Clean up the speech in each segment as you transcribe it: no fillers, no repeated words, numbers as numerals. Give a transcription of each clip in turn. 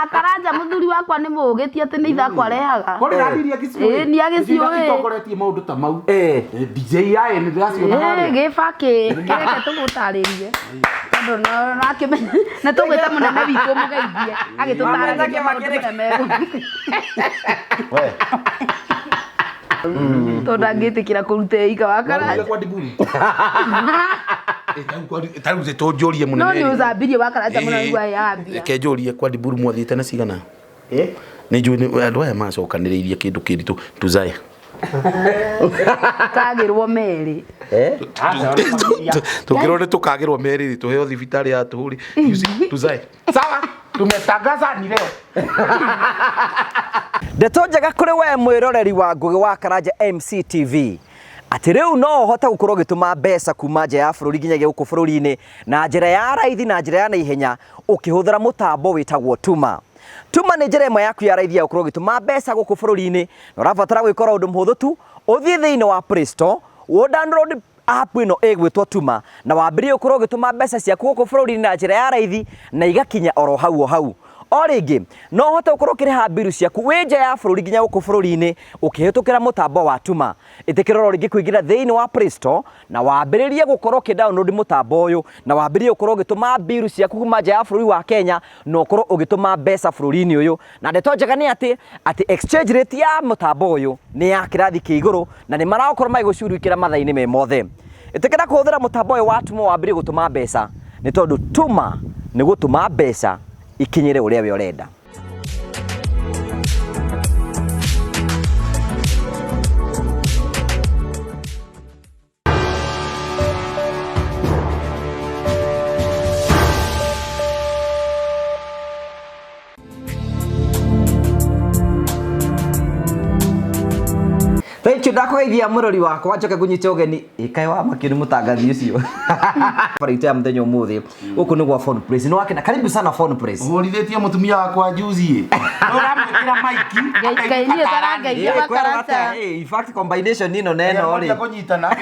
Karanja muthuri wakwa ni mugitie ati ni ithako arehaga. Kore radiria giciwe. Ni agiciwe. Itokoretie maundu ta mau. DJ yae ni ndiraciona hari. Gifaki. Kireke tugutaririe. Ando na kimenya. Na tugwita munene witu mugeithie. Agitutaragia maundu mego. We. Tondangitikira kurute ika wa Karanja. Kwa diburi. Taru ze tojorie munene. No ni uzabirie wa Karanja munene yambia. Kejorie kwa diburi mwathiite na cigana. Ni njui ni andu aya macokaniriirie kindu kiritu tuzae. Kagirwo meri. Tukirone tukagirwo meri tuheo thibitari ya tuhuri. Tuzae. Sawa. Tumetangaza ni leo. Ndeto njega kuri we mwiroreri wa Ngugi wa Karanja MCTV. Ati riu no hota gukorwo gituma mbeca kuma nja ya bururi nginyagia guku bururi-ini na njira ya raithi na njira ya naihenya ukihuthira mutambo witagwo Tuma. Tuma ni njira imwe yaku ya raithi ya gukorwo gituma mbeca guku bururi-ini na urabatara gwikora undu muhuthu tu uthie thiini wa Play Store download app ino igwitwo Tuma na wambirie ukorwo gituma mbeca ciaku guku bururi-ini na njira ya raithi na igakinya oro hau. O ringi no hote ukorwo kiriha biru ciaku wi nja ya bururi nginya guku bururi-ini ukihitukira mutambo wa Tuma. Itikiroro ringi kuingira thiini wa Play Store na wambiririe gukorwo download mutambo uyu na wambiririe ukorwo gituma biru ciaku kuma nja ya bururi wa Kenya no ukorwo ugituma mbeca bururi-ini uyu na ndeto njega ni ati exchange rate ya mutambo uyu ni ya kirathi ki iguru na ni marakorwo magigucurukira mathaini me mothe. Itikira kuhuthira mutambo uyu wa Tuma wambiririe gutuma mbeca ni tondu Tuma ni gutuma mbeca ikinyire uria we urenda. Thank you ndakugeithia murori wakwa njoke ngunyite ugeni ikae wa makiri mutangathi ucio farite ya mthenyo muthi guku ni gwa phone place no wakena karibu sana phone place Uhorithetie mutumia wakwa juzi uramwikira maiki Gaikainie tarangaithia wa Karanja. In fact combination nino neno ri kunyitana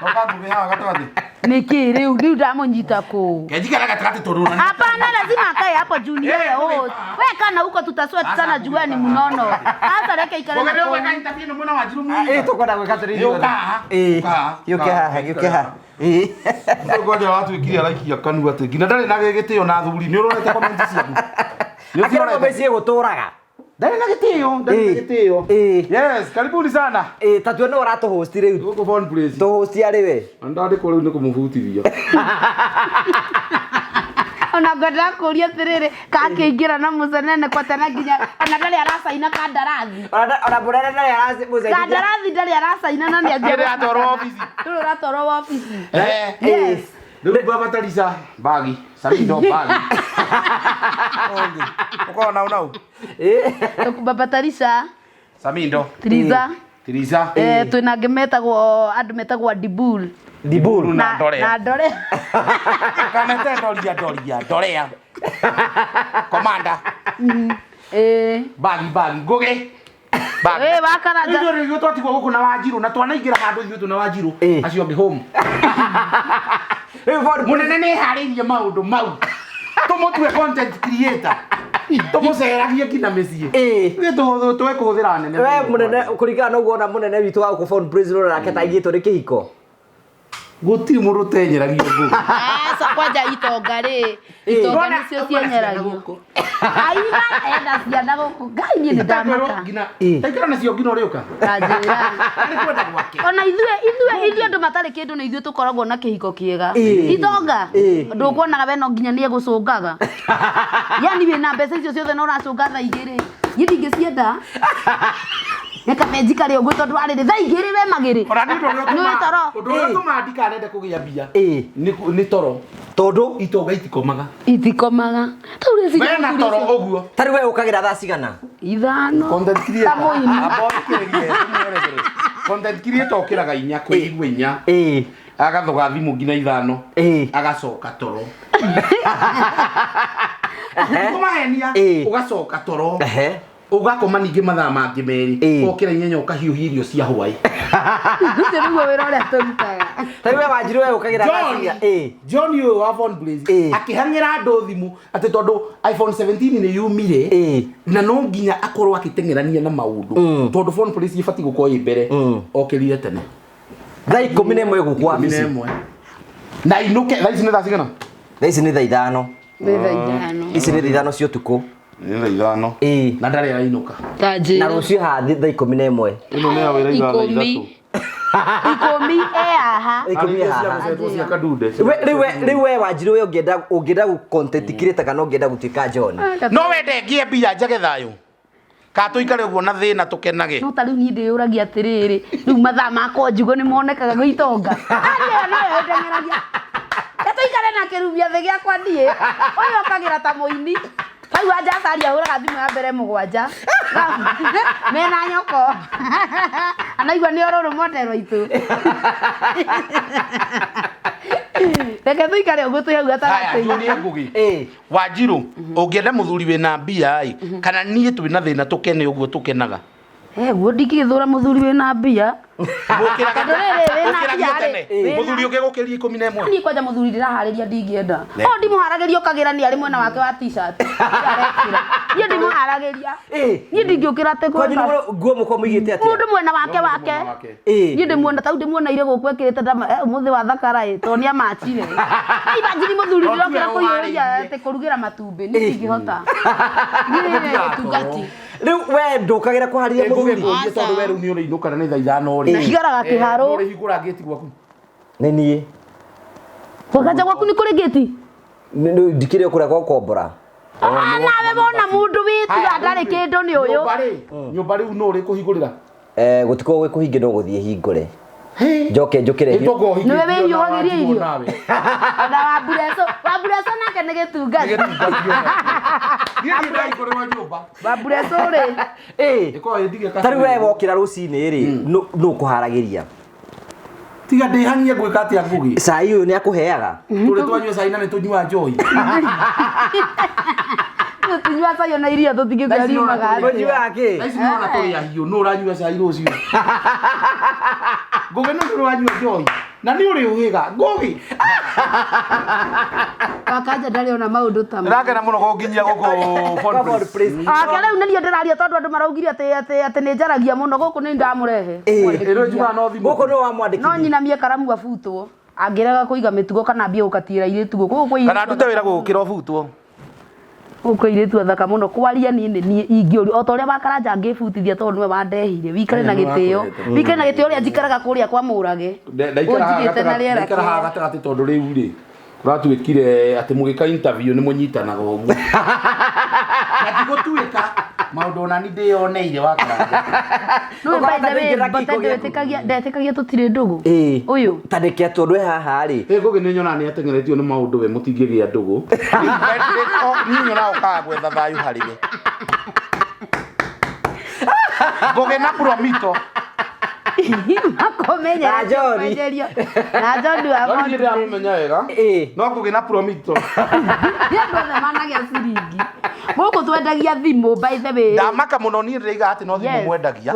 okagume hawa gatwathi Niki riu ndamunyita ku. kejikara gatakati toruna Hapana, lazima akae hapo junior. Wewe kana huko tutasweat sana juani mnono. Hata reke ikale. Wewe interview no mwana Wanjiru mu. tukwenda gwika tiri yuke ha ngoja watu ikiria like ya kanu ati ngina ndari na gitio na thuri ni uronete comment ciaku akira mbecie guturaga ndari na gitio yes karibuni sana tatu no ratu host riu guko phone place to host ari we ndari ko riu ni kumuvutithia Ona ngoda kuria tirire kakiingira na muzenene kwa tena nginya ona ndari arasaina kandarathi ona burere ndari arasi muzenene kandarathi ndari arasaina na ni ajira atoro office ratoro office yes ndio baba talisa bagi samindo bagi uko na unau baba talisa samindo Tiriza twina ngemetagwo andu metagwo dibul na ndore kanete doria komanda bagi nguge wa Karanja ndio ndio twatigwo guku na Wanjiru na twanaingira handu ithu na Wanjiru acio be home munene ni haririe maundu mau tumutwe content creator tumuceragie kina mecii ni tuwe kuhuthira nene we munene kurigana uguo na munene witu wa ku phone prisoner nake taigitwo ri Kihiko gutiri mundu tenyeragia ngugu so kwaja itonga nicio cienyeragio aiga enda ciana guku ngai ni ndamaka taikara nacio ngina uriuka ajira ari kwenda gwake ona ithuĩ andu matari kindu na ithuĩ tukoragwo na kihiko kiega itonga ndukuonaga we no nginya nie gucungaga yani wina mbeca icio ciothe no uracunga thaa igĩrĩ githi ngĩcienda Neka mejika leo gwe tondu arire thaa igĩrĩ we magĩrĩ nĩ toro undu tumandika nende kugia bia ni toro tondu itonga itikomaga taurezi mena toro uguo tari we ukagira thaa cigana ithano content creator okiraga inya kwigwa inya agathoga thimu ngina ithano agacoka toro kumahenia ugacoka toro ugakoma ningi mathaa mangĩ merĩ okĩra inyenya ũkahiũhia irio cia hwaĩ Ũcio nĩguo wĩra ũrĩa tũrutaga. Ta we Wanjiru we ũkagira gacia. John ũyũ wa phone blaze akĩhang'ĩra andũ thimũ atĩ tondũ iPhone 17 nĩ yumire na no nginya akorwo akĩteng'erania na maũndũ tondũ phone blaze ibatiĩ gũkorwo ĩ mbere okĩrire tene Thaa 11 gũkwa mĩciĩ. Na inuke thaa ici nĩ thaa cigana? Thaa ici nĩ thaa 5. Nĩ thaa ithano. Ici nĩ thaa 5 cia ũtukũ. Nĩ thaa ithano. Na ndarĩ arainuka. Na rũciũ hathi thaa 11. Ĩno nĩ ya wĩra igana ithatũ. 10 haha. 10 haha. Rĩu we Wanjiru we ũngĩenda content creator kana ũngĩenda gũtuĩka John. No wende ngie mbia njage thayũ. Ka tũikare ũguo na thĩna tũkenage. No ta rĩu niĩ ndĩyũragia atĩrĩrĩ, rĩu mathaa makwa Njugu nĩ monekaga gũitonga. Arĩa nayo ndeng'eragia. Tũikare na kĩrubia thĩ gĩakwa ndiĩ. Ũyũ okagira ta mũini. Kau anja acaria hũraga thimũ ya mbere 7. Mena nyoko. Anaigua nĩ ũrũrũ motero itũ. Reke tũikare ũguo twĩ hau gatagatĩ. Nĩ Ngugi. Wanjiru ũngĩenda mũthuri wĩna mbia kana niĩ twĩna thĩna tũkene ũguo tũkenaga. Guo ndingĩgĩthũra mũthuri wĩna mbia. Mũthuri ũngĩgũkĩria 11. Niĩ kwanja mũthuri ndĩraharĩria ndingĩenda. O ndimũharagĩria ũkagira nĩ arĩ mwena wake wa t-shirt. Niĩ ndimũharagĩria. Niĩ ndingĩũkĩra atĩ kwenda. Nguo mũko mũigĩte atĩa? Mũndũ mwena wake. Niĩ ndĩmuona ta ndĩmuoneire gũkũ ekĩrĩte ndama mũthĩ wa thakara to nĩ amachire. Imagine mũthuri ndĩrokĩra kũiyũria atĩ kũrugĩra matumbĩ nĩ ndingĩhota. Niĩ tungati. Rĩu we ndũkagira kũharĩria mũthuri. Tondũ we rĩu nĩ ũrĩinũka nĩ thaa ithano rĩ. Na higaraga kĩharo. Nĩ hingũra gate gwaku. Nĩ niĩ. Gwakanja gwaku nĩ kũrĩ gate? Ndikĩrĩ kũrĩa gwa kombora. Nawe bona mũndũ wĩtiga ndarĩ kĩndũ nĩ ũyũ. Nyũmba rĩu no rĩ kũhingũrĩra? Gũtikoo gwĩkũhinge no gũthiĩ hingũre. Njoke njũkĩre hiũ. Nĩwe wĩiyũhagĩria irio. Na Wambureco nake nĩ gĩtungati. Wambureco rĩ. Ta rĩu we wokĩra rũcinĩ rĩ nũ kũharagĩria? Tiga ndĩhanie gwĩka atĩa Ngugi. Cai ũyũ nĩ akũheaga. Tũrĩ twanyua cai na nĩ tũnyua njohi. Tunyua cai na iria tũtingĩkũria riumaga. Ũnyuaga kĩ? Thaa ici nĩ ona tũrĩ ahiũ no ũranyua cai rũciũ. Ngugi no tũranyua njohi. Na nĩ ũrĩ ũgĩga Ngugi. Wakanja ndarĩ ona maũndũ ta ma. Ndakena mũno gũkinyia gũkũ phone place. Rĩu nĩ niĩ ndĩraria tondũ andũ maraugire atĩ nĩ njaragia mũno gũkũ nĩ ndamũrehe. Gũkũ nĩ wamwandĩkithia. No nyinamie karamu abutwo. Angĩrega kũiga mĩtugo kana mbia gũkatira irĩtu gũkũ. Kana ndute wĩra gũkĩra ũbutwo. Uko iretu athaka muno kwaria ni ingĩũrio o ta ũrĩa Wakaranja angĩbutithia tondũ nĩwe wandehire wikare na gĩtĩo ũrĩa njikaraga kũrĩa kwa Mũrage ũnjigĩte na rĩera kĩega gatagatĩ tondũ rĩu rĩ ũratuĩkire atĩ mũgĩka interview nĩ mũnyitanaga ũguo na tigũtuĩka maũndũ ona nĩ ndĩyoneire Wakaranja Mbote ndetĩkagia tũtirĩ ndũgũ ũyũ tandĩke tondũ haha rĩ Ngugi nĩ nyona nĩ ateng'eretio nĩ maũndũ we mũtingĩgĩa ndũgũ niĩ nyona ũkaga gwetha thayũ harĩ we Ngugi na promito makomenya na John wa John ndio amenya wega no Ngugi na promito ndio managia ciringi gũkũ twendagia thimũ by the way ndamaka mũno niĩ ndĩraiga atĩ no thimũ mwendagia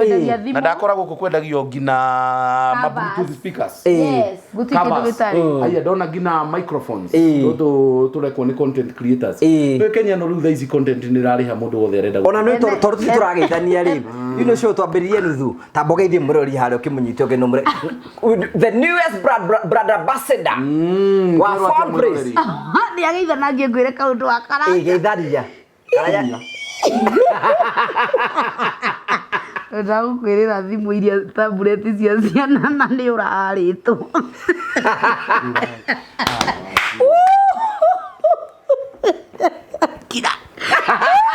na ndakora gũkũ kwendagio ngina bluetooth speakers gũtirĩ kĩndũ gĩtarĩ aya ndona ngina microphones tũrekwo nĩ content creators Kenya no rĩu thaa ici content nĩ rarĩha mũndũ wothe arenda ona nĩ tondũ tũrageithania rĩ ino show twambĩrĩrie nuthu tambogeithie mũrori harĩa ũkĩmunyite ũgĩ no the newest brand ambassador wa phone place nĩ ageithanagia ngwĩre kaũndũ wa Karanja geitharia Ndagũkwĩrĩra thimũ iria tablet cia ciana na nĩ ũrarĩtwo kira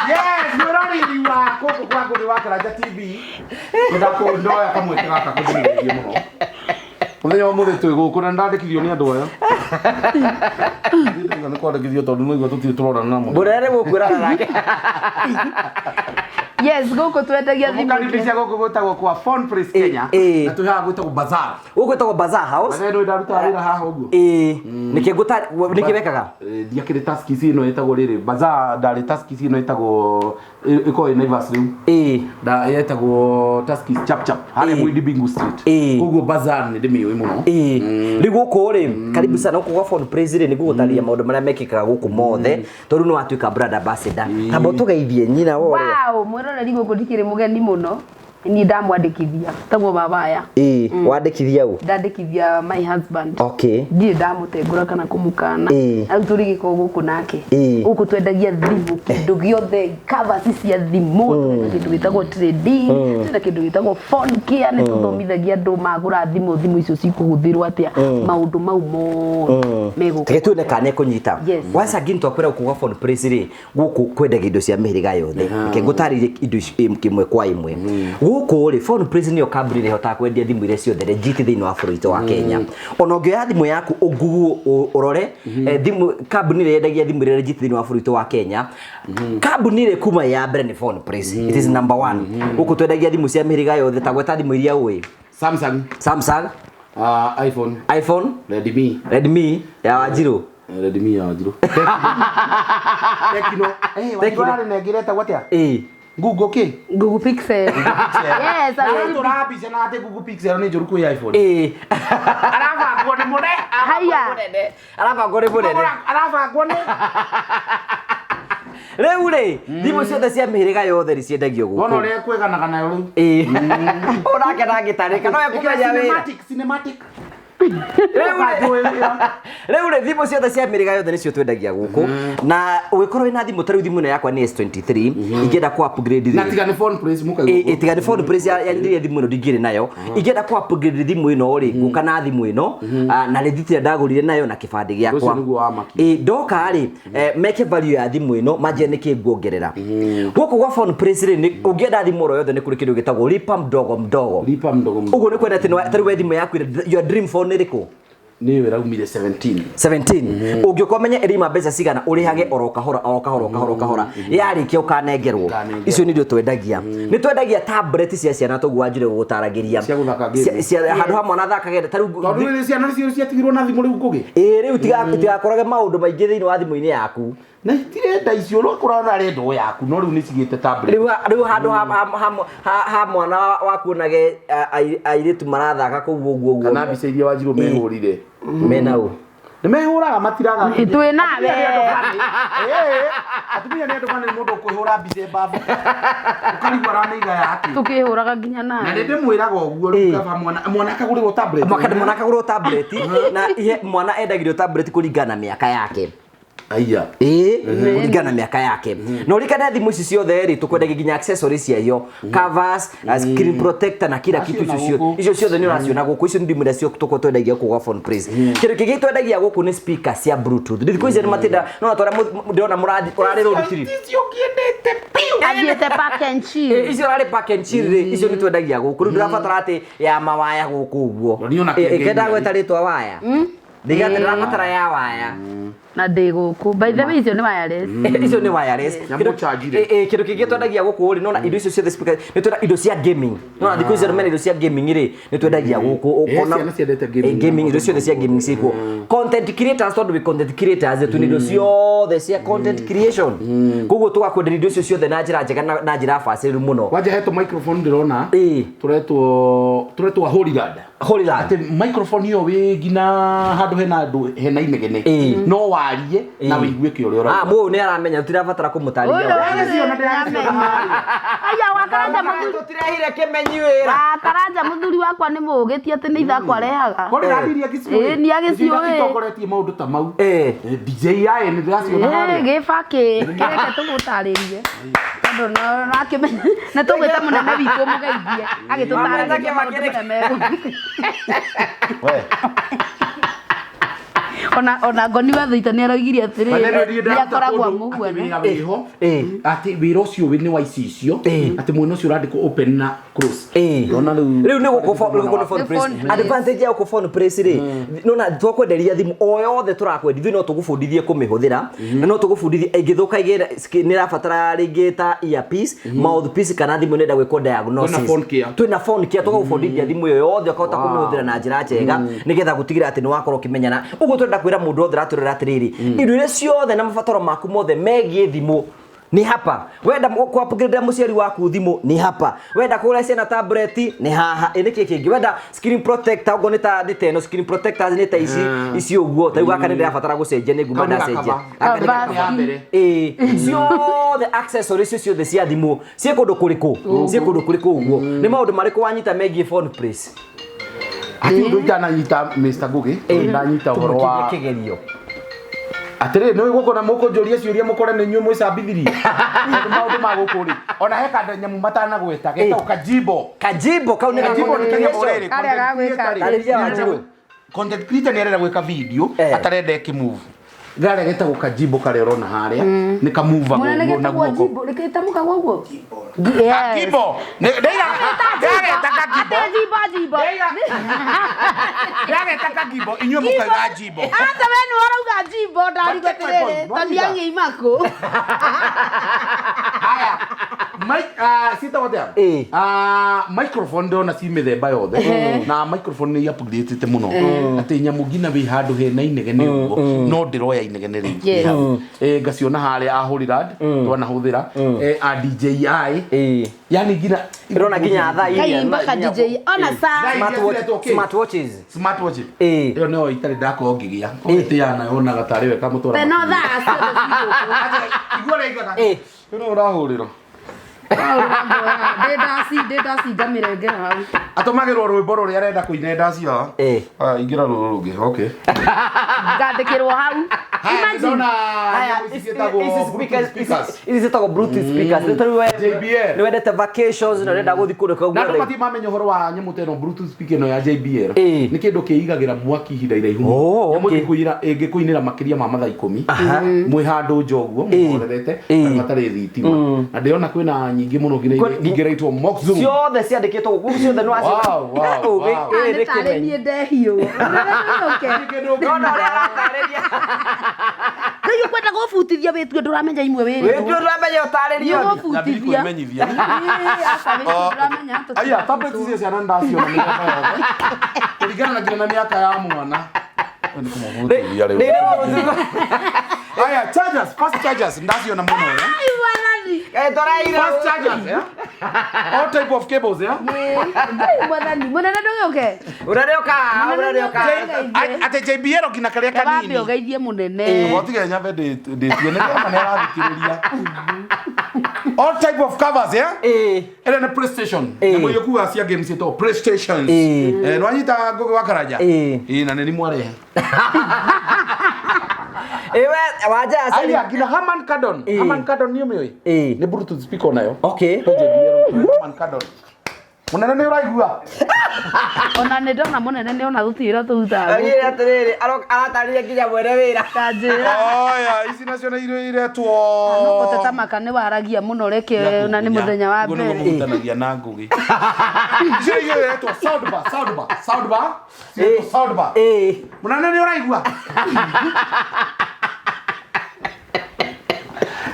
yes mũrori wa kũkũ kwa Ngugi wa Karanja TV ndoya kamweke gaka kũthimĩrĩrie mũno mũthenya wa mũthĩ twĩ gũkũ na ndandĩkithio nĩ andũ aya nĩ kwandĩkithio tondũ no igua tũtirĩ tũrorana namo mũrere mũkwĩrana nake Yes, gũkũ twendagia thimũ. Mũkaribisha gũkũ gwĩtagwo kwa Phone Place Kenya. Na tũhaha gwĩtagwo Bazaar. Gwĩtagwo Bazaar House. Bazaar nĩ ndaruta wĩra haha ũguo. Nĩkĩ wekaga? Ndiakĩrĩ task ici ĩno ĩtagwo rĩrĩ. Bazaar ndarĩ task ici ĩno ĩtagwo ĩkoragwo Naivas rĩu. Da yetagwo task chap chap. Harĩa Mwindi Bingu Street. Ũguo Bazaar nĩ ndĩmĩũĩ mũno. Rĩu gũkũ rĩ, karibu sana gũkũ gwa Phone Place rĩ nĩguo gũtarĩria maũndũ marĩa mekĩkaga gũkũ mothe. Tondũ nĩ watuĩka brand ambassador. Tamba ũtũgeithie nyina wore. Wow, mwĩroreri gũkũ ndikĩrĩ mũgeni mũno. Ni ndamwandĩkithia tagwo Waya. Wandĩkithia ũ? Ndandĩkithia my husband. Okay. Ndiĩ ndamũtengũra kana kũmũkana. Rĩu tũrigĩko gũkũ nake. Gũkũ twendagia thimũ, kĩndũ gĩothe, covers cia thimũ, kĩndũ gĩtagwo trading, na kĩndũ gĩtagwo phone care, nĩ tũthomithagia andũ magũra thimũ icio cikũhũthĩrwo atĩa, maũndũ mau mothe megũkũ. Tũgĩtuone kana kũnyita. Waca ngini twakwĩra gũkũ gwa Phone Place rĩ, gũkũ kwendagia indo cia mĩhĩrĩga yothe. Reke ngũtarĩrie indo kĩmwe kwa ĩmwe. Gũkũ rĩ Phone Place nĩyo kambuni ĩrĩa ĩhotaga kwendia thimũ iria ciothe legit thĩinĩ wa bũrũri wa Kenya. Ona ũngĩoya thimũ yaku ũrore thimũ kambuni ĩrĩa yendagia thimũ iria legit thĩinĩ wa bũrũri wa Kenya. Kambuni ĩrĩa kuma ya mbere nĩ Phone Place. It is number 1. Gũkũ twendagia thimũ cia mĩhĩrĩga yothe ta gweta thimũ iria ũĩ. Samsung, iPhone, Redmi ya Wanjiru. Redmi ya Wanjiru. Tekno. Wanjiru nengireta gwatia? Google Pixel. Yes, tũrabica na atĩ Google Pixel nĩ njũru kwĩ iPhone. Arabangwo nĩ mũne. Haya. Arabangwo nĩ mũnene. Arabangwo nĩ. Rĩu rĩ, thimũ ciothe cia mĩhĩrĩga yothe nĩ ciendagio gũkũ. Wona ũrĩa kwĩganaga nayo rĩu. Ũnake ndangĩtarĩka no ekũmenya wĩra. Cinematic. Rĩu rĩ thimũ ciothe cia mĩhĩrĩga yothe nĩcio twendagia gũkũ. Na ũgĩkorwo wĩna thimũ ta rĩu thimũ ĩno yakwa nĩ S23 ingĩenda ku upgrade. Na tiga nĩ Phone Place mũkaigua. Tiga nĩ Phone Place ya thimũ ĩno ndingĩrĩ nayo. Ingĩenda ku upgrade thimũ ĩno rĩ, gũka na thimũ ĩno na rĩthiti ndagũrire nayo na kĩbandĩ gĩakwa. Ndoka rĩ meke value ya thimũ ĩno manjie nĩkĩ nguongerera. Gũkũ gwa Phone Place rĩ ũngĩenda thimũ oro yothe nĩ kũrĩ kĩndũ gĩtagwo lipa mdogo mdogo. Ũguo nĩ kwenda atĩ tarĩ we thimũ yaku your dream phone nĩrĩkũ? Niĩ wĩraumire 17. Ũngĩkorwo menye ĩrima mbeca cigana ũrĩhage oro kahora yarĩkia ũkanengerwo. Icio nĩ indo twendagia. Nĩ twendagia tablet cia ciana tũguo Wanjiru gũtaragĩria. Cia handũ ha mwana thakagĩra ta rĩu. Tondũ nĩ ciana icio ciatigirwo na thimũ rĩu ngũgĩ. Rĩu tigakorage maũndũ maingĩ thĩinĩ wa thimũ-inĩ yaku. Na itirenda icio no kũrona rendo yaku no rĩu nĩ cigĩte tablet. Rĩu handũ ha mwana wakuonage airĩtu marathaka kũu ũguo. Kana mbica iria Wanjiru mehũrire. Mena ũ? Nĩ mehũraga matiraga. Twĩ nawe. Atumia nĩ andũ bana mũndũ kũhũra mbica mbavu. Ũkarigwo aramĩiga yake. Tũkĩhũraga nginya nawe. Na ndĩmwĩraga ũguo rĩu kaba mwana akagũrĩrwo tablet. Mwana akagũrĩrwo tablet na mwana endagĩrio tablet kũringana na mĩaka yake. Aya. Kũringana na mĩaka yake. Na ũrikane thimũ ici ciothe rĩ tũkwendagia nginya accessories ciayo, covers, screen protector na kila kitu icio ciothe nĩ ũraciona gũkũ. Icio nĩ thimũ iria tũkorwo twendagia gũkũ gwa Phone Place. Kĩndũ kĩngĩ twendagia gũkũ nĩ speaker cia bluetooth. Thikũ ici nĩ matinda no twarĩa ndĩrona ũrarĩrwo rutiri. Icio kĩendete piu. Athiĩte pack and chill. Icio arĩ pack and chill rĩ icio nĩ twendagia gũkũ. Rĩu ndĩrabatara atĩ ya mawaya gũkũ ũguo. Ĩkenda gweta rĩtwa Waya. Ndĩrabatara ya Waya. Na ndĩgũkũ by the way icio nĩ wireless. Icio nĩ wireless. Kĩndũ kĩngĩ twendagia gũkũ rĩ nona indo icio ciothe speaker nĩ twenda indo cia gaming. Nona thikũ ici mena indo cia gaming rĩ nĩ twendagia gũkũ. Gaming indo ciothe cia gaming ciĩkuo. Content creators tondũ we content creators tu indo ciothe cia content creation. Koguo tũgakwenderia indo icio ciothe na njĩra njega na njĩra bacĩrĩru mũno. Wanja hetwo microphone ndĩrona. Tũretwo Holyland. Holyland. Atĩ microphone ĩyo wĩ ngina handũ hena inegene. No warie na wĩigue kĩ ũrĩa ũrauga. Mũũ nĩ aramenya tũtirabatara kũmũtarĩria. Aya wakaranja mũthuri tũtirehire kĩmenyi wĩra. Wakaranja mũthuri wakwa nĩ mũgĩtie atĩ nĩ ithako arehaga. Kũrĩ radiria gĩcigo. Nĩ agĩciũĩ. Itokoretie maũndũ ta mau. DJ yae nĩ ndĩraciona harĩa. Gĩbakĩ kĩreke tũgũtarĩrie. Tondũ no nakĩmenya na tũgwĩta mũnene witũ mũgeithie agĩtũtarĩria maũndũ ta mego. ona ngoni wa thita nĩ aroigire atĩrĩrĩ nĩ akoragwo amũguana ati wĩra ũcio nĩ wa icicio ati mwena ũcio ũrandĩkwo open na close nona rĩu nĩ gũkũ phone press advantage ya gũkũ phone press rĩ nona twakwenderia thimũ o yothe tũrakwendithia no tũgũbundithie kũmĩhũthĩra na no tũgũbundithie ĩngĩthũka nĩ ĩrabatara rĩngĩ ta earpiece mouthpiece kana thimũ nenda gwĩkwo diagnosis twĩna phone kia tũgũbundithia thimũ ĩyo yothe ũkahota kũmĩhũthĩra na njĩra njega nĩgetha gũtigĩra atĩ nĩ wakorwo ũkĩmenyana ũguo twenda kwĩra mũndũ wothe ratũrĩra atĩrĩrĩ indo iria ciothe na mabataro maku mothe megiĩ thimũ ni hapa wenda kuupgrade muciari waku thimu ni hapa wenda kugura ciana tablet ni haha niki kingi wenda screen protector ugo ni ta diteno screen protectors ni ta ici uguo ta igaka ni ndirabatara gucenjia ni nguma ndacenjia ciothe accessories ciothe cia thimu cie kundu kuriku uguo ni maundu mariku wanyita megie phone press ati undu itananyita Mr. Ngugi ndanyita uhoro wa kigerio atire no guko na muko njoria ciuria mukore ni nyuo mwicambithirie maundu ma gukuri ona he kanda nyamu matana gweta geta kajibo kau ni kajibo ni kenya borere kare agagwika Wanjiru content creator ni arenda gwika video atarenda ekimove gare geta kajibo kare rona haria ni ka move na guko nikitamuka guko kajibo gare kajibo gare kajibo inyo mukaga jibo hata wenu warauga jibo ndari gweterere taniangi imako haya sita watea microphone ndona ci mithemba yothe na microphone ni upgrade muno ati nyamu ngina wi handu hena inegene uguo no ndiroya inegene ringi ngaciona haria ahurira twana huthira a DJI yani ngina irona nginya thaa iria mpaka DJI ona smartwatches iyo no itari ndako ngigia otiana yona gatari we kamutora no thaa igore igana no urahurira Ndedasi ngamirengera hau atomagirwo rwimbo ruria arenda kuina ndacia ingira ruru rungi okay ngandikirwo hau imagine ici zitagwo bluetooth speakers ni wendete vacations na urenda guthi kundu kau na ndo mati mamenya uhoro wa nyamu teno bluetooth speaker no ya JBL ni kindu kiigagira mwaki ihinda iraihu nyamu ngikuira ingikuinira makiria ma mathaa 10 mwi handu Njogu murerete matari thitima na ndiona kwina nyingi muno ngireitwo moxu ciothe ciandikitwo guku ciothe no acio tare ni ndehio kayo kwenda gufutithia wetu nduramenya imwe wiri wetu nduramenya utaririo gufutithia kumenyithia nduramenya aya tablet icio ciana ndacio kuringana na ngina miaka ya mwana ni kumuvutithia riu aya chargers fast chargers ndacio na muno fast chargers all type of cables mwana ndoyoke urarioka ate JBL kina karia kanini wapi ugeithie munene botige nyambe ndituone kama nera thikiriria all type of covers ele na PlayStation namo yokuwa cia games to PlayStations nwanyita Ngugi wa Karanja na neni mwarehe ewe waja asali kina Haman Kardon niyo mewe ni bluetooth speaker nayo okay Haman Kardon munene ni uraigua ona ne ndona munene ni ona gutira tuta agire atiriri aratarire nginya mwere wira kanjira oya ici nacio na iretwo no goteta makane waragia muno reke na ni muthenya wa mbere ngutanagia na Ngugi ici iretwo soundbar munene ni uraigua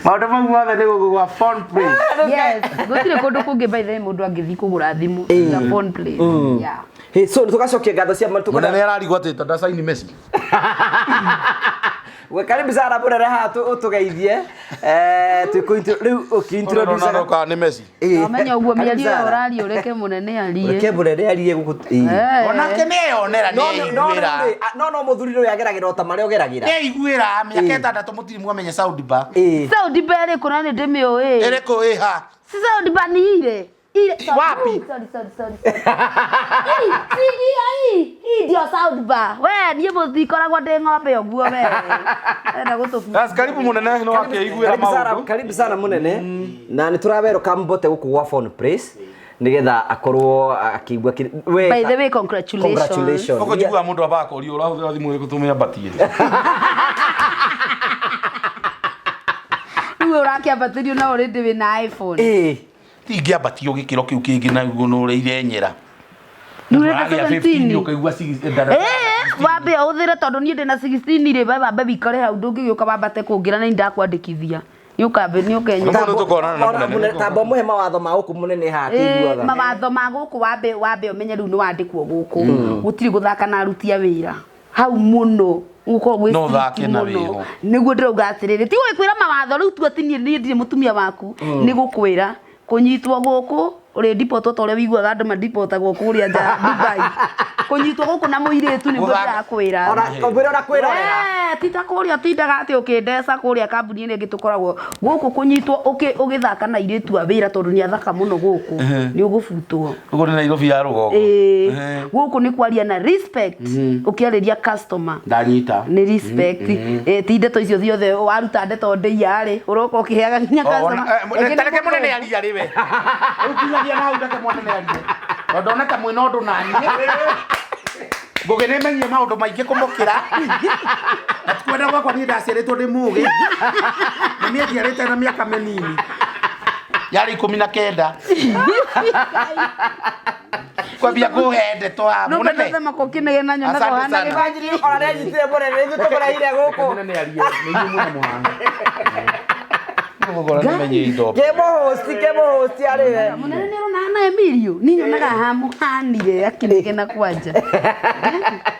maundu mau mothe ni gugwa phone play yes gutire kundu kungi by the mundu angithi kugura thimu ya phone play yeah hey so tugacokia ngatho cia matu munene ararigwo ati tonda saini Messi we karibu sana bora hatu utugeithie riu ukintroduce ka ni Messi amenya uguo miario urari ureke munene arie ureke munene arie guku onake ni yonera ni igwira no muthuriro yageragira ta mari ogeragira ni igwira miaka 6 mutiri mwamenya Soundbar Soundbar kuna ni ndimio ereko ha si Soundbar ni ile wapi sorry hii ndio Soundbar we niĩ mũtikoragwo ndĩ ng'ombe ũguo we enda gũtũbuta karibu munene no akĩiguĩra maũndũ karibu sana munene na nĩ tũrawero Mbote gũkũ gwa phone press nigetha akorwo akigwa by the way congratulations Oko jigua mundu abako uri urahuthira thimu iri kutumia batie Niwe urakiambatirio na already wina iPhone tingiambatio gikiro kiu kingi na no irenyera Nureta 17 ukaigua wambe uthire tondu nie ndina 16 ri baba bikare hau ndungiuka wambate kungira na ndakwandikithia Nyukambe nyukenya tambo muhe mawatho ma guku munene ha kiguaga mawatho ma guku wambe umenye riu ni wandikwo guku gutiri guthaka na arutia wira hau muno uko gwisi no thake na wira niguo ndirauga atiriri ti wikwira mawatho riu tu atinie ni ndire mutumia waku ni gukwira kunyitwo guku uri deport to uri wiguaga andu madepotagwo kuria nja Dubai kunyitwo guku na muiretu ni ngwira kwira ora kwira tita kuria tindaga ati ukindesa kuria kambuni ine ngitukoragwo guku kunyitwo ugithaka na iretu awira tondu ni athaka muno guku ni ugufutwo guku ni Nairobi ya rugogo guku ni kwaria na respect ukiariria customer ndanyita ni respect ti ndeto icio ciothe waruta ndeto ndeia ri uroko ukiheaga nginya customer tareke munene aria riwe ukinyagia na hau ndeke mwanene aria ndoneka mwina undu nani ngugene menyie maundu maingi kumukira atikwenda gwakwa ni ndaciaritwo ndi mugi na mie ndiarite na miaka minini yari 19 kwambia kuhende to ha munene nasema kokinege na nyona kwa hana Wanjiru ora rejitire munene ithu tukoraire guku munene aria ni nyumuna muhana ngogora nimenye indo kemo host ariwe munene ni rona na Emilio ni nyonaga hamu hanire akinege na kwanja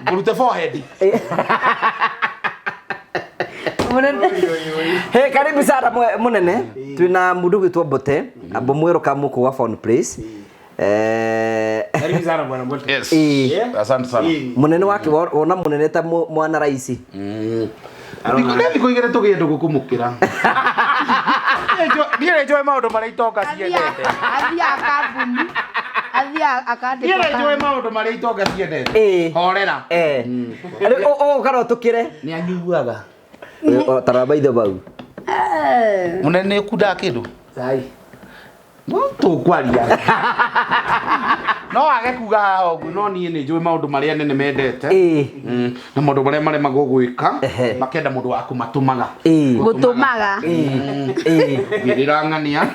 ngurute forehead munene he karibu sana munene twina mundu gwitwo Mbote abo mwero kamuku wa phone place karibu sana bwana Mbote yes asante sana munene wake wona munene ta mwana raisi ndiko kuigere tugiendo gukumukira ndiye joe maundu mari itonga ciendete athia akabuni athia akande ndiye joe maundu mari itonga ciendete horera o karo tukire ni anyuaga taraba itho bau munene kuda kindu sai no tukwaria no age kuga haha ugu no nie ni njui maundu maria nene mendete na maundu maria mari magugwika makenda mundu wa kumatumaga gutumaga girirangania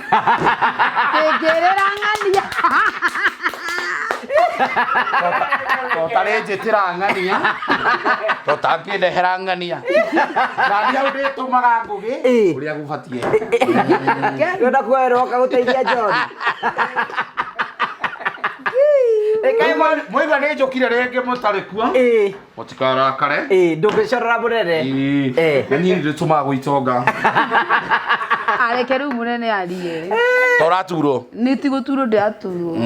totare njitirangania totangindeherangania na ndia nditumaga ngugi uria gubatie nda kwero kaguteithia John Ekai mwiga ni njokire renge mutari kwa mutikarakare ndungicora munene ni ndituma gwitonga areke riu munene arie toraturo ni tiguturo ndaturo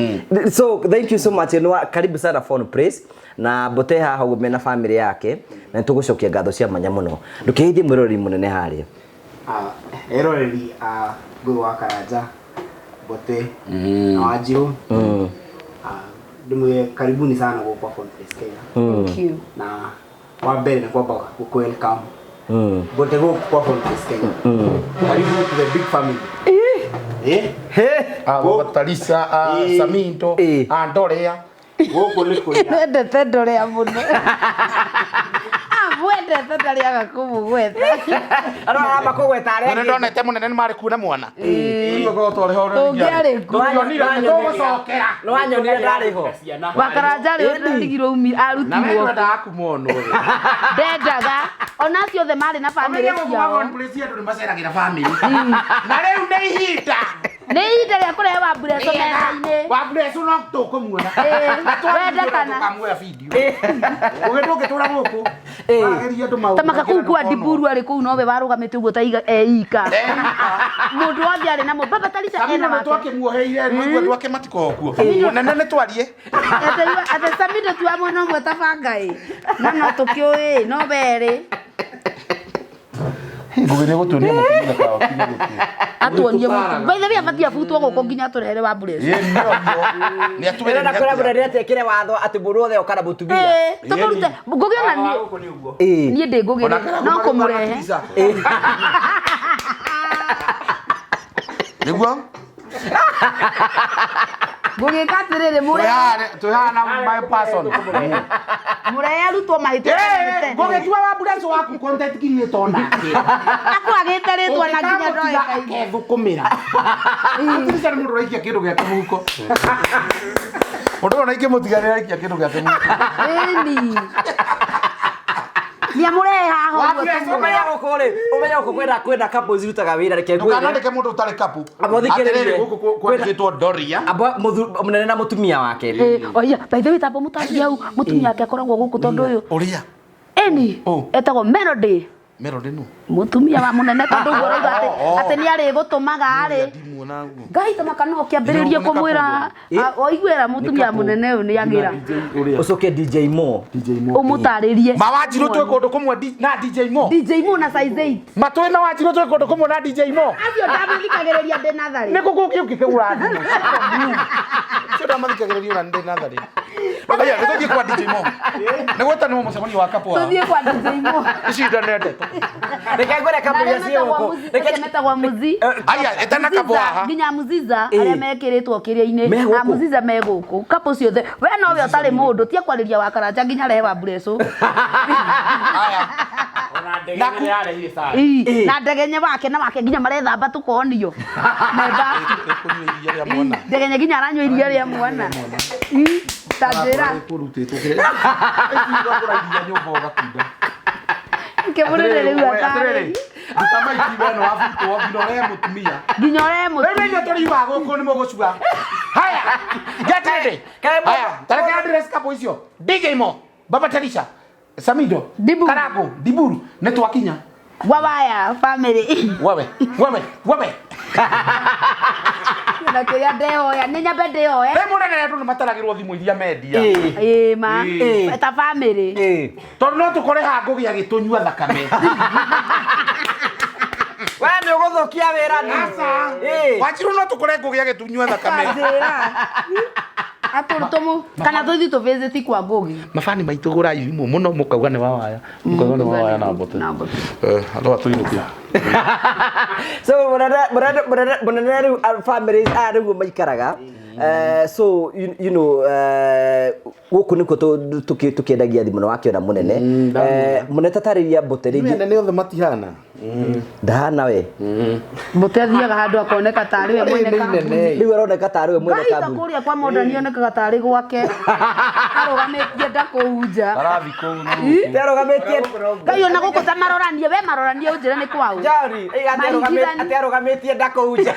so thank you so much karibu sana phone praise na Mbote haha mena family yake na tugucokia ngatho cia manya muno ndukiithie mwirori munene haria eroreri ngui wa Karanja Mbote na Wanjiru ndimwe karibuni sana kwa phone place Kenya thank you na wa mbere na kwamba ku welcome Mbote kwa phone place Kenya karibu to the big family Batalisa Saminto Andorea goko ni kuria ndete ndorea muno wende tatariaga kumugweta ara makugweta ari nene ndonete munene ni mari kuna mwana ngo ngiari tugocokera no wanyonire ndari ho Wakaranja ri ndigirwo umi arutirwo na wewe ndakumono ndendaga ona ciothe mari na family ciao ndu nimaceragira family na riu ni ihinda ni ihinda ria kurehe Wambureco mena-ini Wambureco no tukumuona wenda kana tukamuoya video ugitura guku wageria ndu maundu tamaka kuu kwa Diburu ari kuu nowe warugamite uguo taiga eika mundu wothe ari na baba talisa ena wake twakimuoheire niguo andu ake matikokuo munene ni twarie ate Samido tu amwe no mwe tabangai no tukioi no bere ngugire gutunia mutumia kwao kinya gutu atuonie mutu by the way abatia futwo guko nginya turehere Wambureco ni atuwere na kura bure atekire watho ati buru othe ukara mutumia tukurute ngugiona ni ndi ngugire no kumurehe niguo Ngũgĩka atĩrĩrĩ Tuhana my person. mũrĩa arutwo mahĩtũka Ngũgĩtua wa Bureso waku content creator nake. akwagĩte rĩtwa na nginya ndoĩka Kethukumĩra. Atirisa nĩ mũndũ ũraikia kĩndũ gĩake mũhuko. Mũndũ ũyũ naikia mũtiganĩra araikia kĩndũ gĩake mũhuko. ĩni Nia mũrehe haha ũguo umenya gũkũ kwenda couple zirutaga wĩra reke ngwĩre Ndũkanandĩke mũndũ ũtarĩ couple. Athikĩrĩrie. Gũkũ kwandĩkĩtwo Doria. mũnene na mũtumia wake oya by the way tambo mũtari hau mũtumia wake akoragwo gũkũ tondũ ũyũ Ũrĩa. ĩni etagwo Melody Melody nũ? mũtumia wa mũnene tondũ ũguo ũrauga atĩ nĩ arĩ gũtũmaga arĩ Ndimuona guo. Ngai tamaka no kĩambĩrĩrie kũmwĩra oiguĩra mũtumia mũnene ũyũ nĩ agĩra ũcoke DJ Mo ũmũtarĩrie Wanjiru twĩ kũndũ kũmwe na DJ Mo. DJ Mo na size 8 Matũĩ na Wanjiru twĩ kũndũ kũmwe na DJ Mo. acio ndamũthikagĩrĩria ndĩ natharĩ Nĩ kũkũ ũkĩkĩgũra thimũ. Cio ndamathikagĩrĩria na ndĩ natharĩ. Aya nĩ tũthiĩ kwa DJ Mo. Nĩ gwetanwo mũcemanio wa kapo. tũthiĩ kwa DJ Mo Icindane ndeto. reke ngwĩre couple ya cioko reke metagwo muzi Aya etana kapo haha. nginya muziza arĩa mekĩrĩtwo kĩrĩa-inĩ na muziza me gũkũ kapo ciothe we nowe ũtarĩ mũndũ tia kwarĩria wa Karanja nginya rehe wa Bureso Aya. Na kũrarehire sai. na ndegenye wake na wake nginya marethamba tũkonio meba Kũnyua iria rĩa mwana. ndegenye nginya aranyua iria rĩa mwana tanjĩra Kũrutĩtwo kĩrĩa. Ĩciga kũraithia nyũmba ũgakunda. kĩmũrĩre rĩu atarĩ Ndutamaiki weno wabuto nginore mũtumia. nginya ũrĩa Wewe ndio tũriba gũkũ nĩ mũgũcua. Haya. Get ready. Haya, tareka address kapo icio. DJ Mo, Baba Tarisha, Samido, Diburu. Karago, Diburu, netwakinya. Waya family Wewe. na kĩrĩa ndehoya nĩ nyambe ndĩhoya Mũnene andũ nĩ mataragĩrwo thimũ iria mendia. ma ta family Tondũ no tũkore ha ngũgĩa gĩtũnyua thakame. we nĩ ũgũthũkia wĩra nĩ Wanjiru no tũkore ngũgĩa gĩtũnyua thakame. atũrũtũmũ kana tũthiĩ tũvisit kwa Ngũgi Mafani maitũ gũra thimũ mũno mũkauga nĩ wa Waya. Mũkauga nĩ wa Waya na Mbote. Andũ atũinũkia. so mũnene rĩu families rĩu maikaraga so you know gũkũ nĩkuo tũkĩendagia thimũ na wakĩona mũnene mũnene tatarĩria Mbote rĩngĩ Nĩ othe matihana. ndahana we Mbote athiaga handũ akoneka tarĩ we mwene kambuni rĩu aroneka tarĩ we mwene Ngai kambuni kũrĩa kwa Modani onekaga tarĩ gwake arũgamĩtie ndakũhunja Arathi kũu na nĩarũgamĩtie Ngai ona gũkũ ta maroranie we maroranie ũnjĩre nĩ kwao Jari atĩ arũgamĩtie ndakũhunja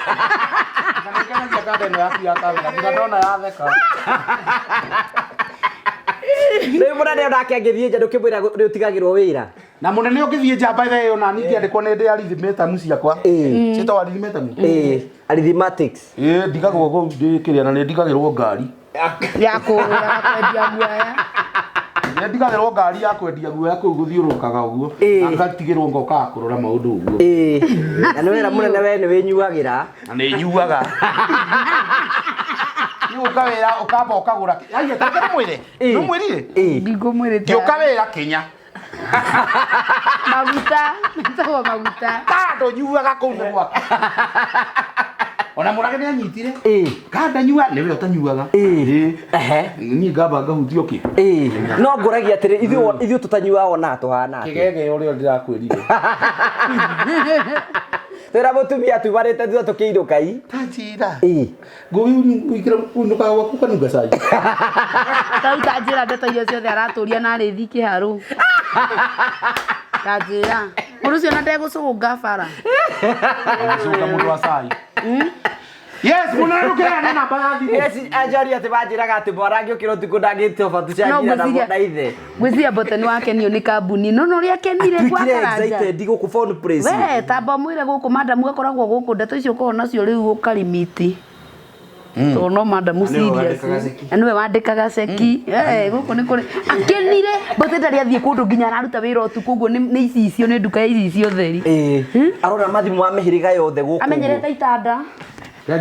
rĩu mũnene onake angĩthiĩ nja ndũkĩmwĩra nĩũtigagĩrwo wĩra na mũnene ũngĩthiĩ njamba ĩyo na ningĩ andĩkwo nĩ ndĩ arithimetamu ciakwa ciĩtagwo arithimetamu arithmetics ndigagwo kũu ndĩkĩrĩa na nĩ ndigagĩrwo ngari ya kwendia guoya nĩ ndigagĩrwo ngari ya kwendia guoya kũu gũthiũrũrũkaga ũguo na ngatigĩrwo ngokaga kũrora maũndũ ũguo na nĩ wĩra mũnene we nĩ wĩnyuagĩra na nĩ nyuaga Uka wĩra ukamba ukagũra aya takĩra mwĩre no mwĩrire ndigũmwĩrĩte ngĩũka wĩra Kenya maguta nĩtagwo maguta kando nyuaga kũu nĩ gwaka ona mũrage nĩ anyitire kanda nyua nĩwe ũtanyuaga niĩ ngamba ngahutio kĩ no ngũragia atĩrĩ ithuĩ tũtanyuaga ona tũhana kĩgege ũrĩa ndĩrakwĩrire twĩra mũtumia tumarĩte thutha tũkĩinũka tanjira ngũgĩikĩra uinũkaga gwaku kanunga cai Tau tanjĩra ndeto icio ciothe aratũria na arĩthi kĩharũ tanjĩra mũndũ ũcio ona ndegũcũnga bara gũcũnga mũndũ wa cai yes mũnene ũkĩheana namba ya thimũ anjari atĩ banjĩraga atĩ mwarangi ũkĩra ũtukũ ndangĩtoba tũcanjira na ithe ngwĩciria Mbote nĩwakenio nĩ kambuni no ũrĩa akenire gwa Karanja gũkũ phone place we tamba mwĩre gũkũ madamu akoragwo gũkũ ndeto icio ũkoragwo nacio rĩu ũkarimiti tondũ no madamu serious nĩwe wandĩkaga ceki gũkũ nĩ kũrĩ akenire Mbote ndarĩ athiĩ kũndũ nginya araruta wĩra ũtukũ ũguo nĩ icicio nĩ nduka ya icicio theri arona mathimũ wa mĩhĩrĩga yothe gũkũ amenyerete itanda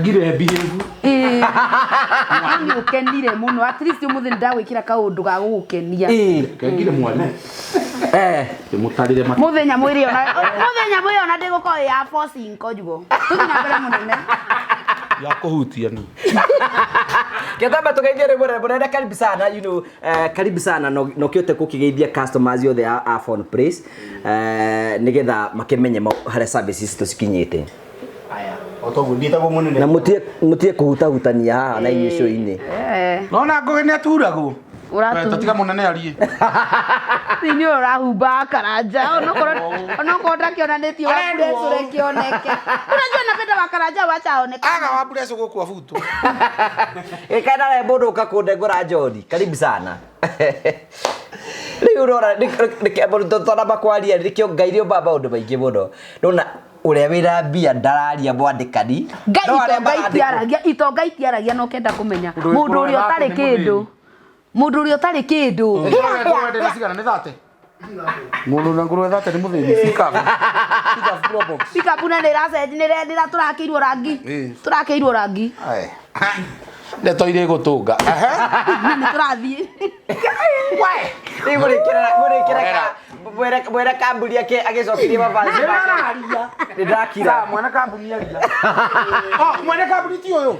ngire behave ni ukenire muno at least umuthi ndagwikira kaundu ga gugukenia ngire mwana mutarire muthenya mwiri ona ndigukoo ya forcing konjugo tuthi na mbere munene ya kuhutia ni Ketamba tukaithia bwana karibu sana karibu sana no kiote kukigeithia customers yothe a phone place nigetha makimenye hare services tusikinyite aya otogu nditago munene na mutie kuhutahutania haha na inyi show-ini nona ngogene aturagwo Uratu. tatiga munene arie Sini urahumba karanja onoko ndakionanĩtio wa Bless ũrekioneke. Unajua napenda wakaraja wacha aoneke. aga wa Bless gũkũ abuto ikana bodo kakundengora Joni karibu sana Riu rora nikaboro totona bakwaria nikio ngairio baba undu baingi muno nona uria wira mbia ndararia mwandikani itonga itiaragia no kenda kumenya mundu uria utari kindu ndĩna cigana nĩ thate mundu na ngũrwe thate nĩ mũthĩni cikaga pikapu na ndĩra tũrakĩirwo rangi ndeto irĩ gũtũnga nĩ tũrathiĩ Riu mwere kambuni agicokirie mabazi ndakira mwene kambuni aria mwene kambuni ti ũyũ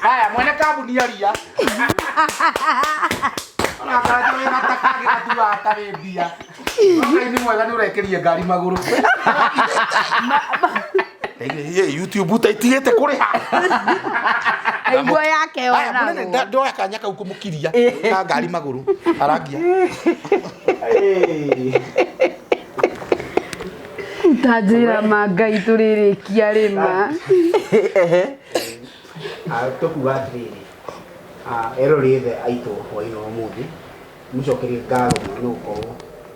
haya mwene kambuni aria ona kaje wĩra takage gatuga atarĩ mbia ni mwega nĩ ũrekerie ngari magũrũ YouTube utaitigĩte kũrĩha Aigua yake ona ndoya kanya kau kũmũkiria ka ngari magũrũ arangia utajira magai tũrĩrĩkia rĩma tokuga atiriri ero riethe aito hwainĩ wa ũmũthĩ mũcokerie ngatho mũno gũkorwo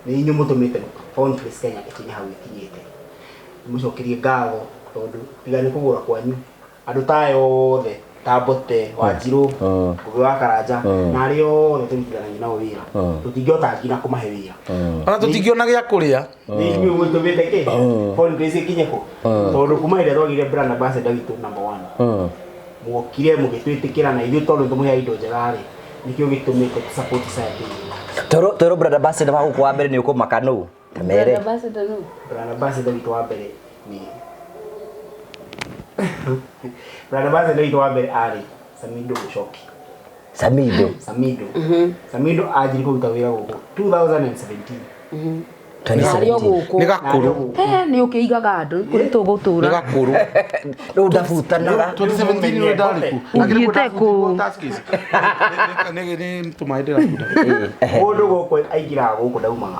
nĩ inyuĩ mũtũmĩte Phone Place Kenya ikinye hau ikinyĩte mũcokerie ngatho tondũ tiga nĩ kũgũra kwanyu andũ ta yothe ta Mbote Wanjiru Ngugi wa Karanja na arĩa othe tũrutithanagia nao wĩra tũtingĩhota nginya kũmahe wĩra ona tũtingĩona gĩa kũrĩa nĩ inyuĩ mũtũmĩte kĩ Phone Place ikinye kũ tondũ kuma hĩndĩ ĩrĩa twagire brand ambassador witũ #1 mwokire mũgĩtwĩtĩkĩra na ithuĩ tondũ tũmũhe indo njega rĩ nikĩo gĩtũmĩte support society toro brother ambassador wa gũkũ wa mbere nĩ ũkũmaka nũ tamere brand ambassador witũ wa mbere ni brand ambassador witũ wa mbere arĩ Samido Mushoki Samido ajiri kũruta wĩra gũkũ 2017 nĩ gakũrũ nĩ ũkĩigaga andũ kũrĩ tũgũtũra nĩ gakũrũ rĩu ndabutanaga 2017 nĩ ndarĩku Ũthiĩte kũ? nĩ tũmaendera kuda mũndũ gũkũ aingĩraga gũkũ ndaumaga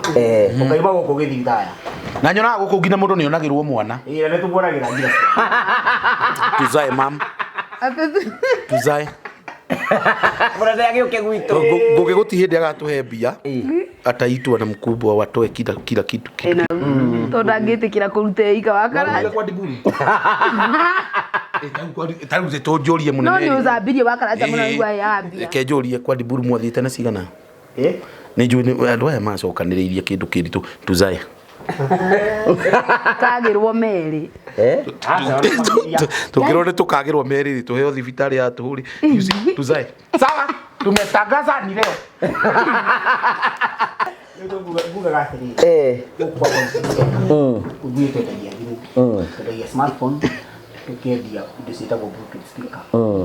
ũkaima gũkũ gĩthiĩ thaya na nyonaga gũkũ nginya mũndũ nĩ onagĩrwo mwana ĩra nĩ tũkuonagĩra njĩra tuzae mam tuzae brother agĩũke gwitũ Ngugi gũtirĩ hĩndĩ agatũhe mbia ataitwa na mkubwa watoe kila kitu tondũ angĩtĩkĩra kũruta ika wa Karanja kwa diburi taru tũnjũrie no mũnene nĩ ũthambirie wa Karanja mũno igua yambia kenjũrie kwa diburi mwathiĩte na cigana nĩ njũĩ andũ aya macokanĩrĩirie kĩndũ kĩritũ tuzae kagĩrwo merĩ tukirwo nĩ tukagĩrwo merĩ tuheo thibitarĩ ya tũhũri tuzae sawa tumetangaza ni leo ngugaga atĩrĩrĩ ũthiĩ twendagia thimũ twendagia smartphone tũkendia indo ciĩtagwo Bluetooth speaker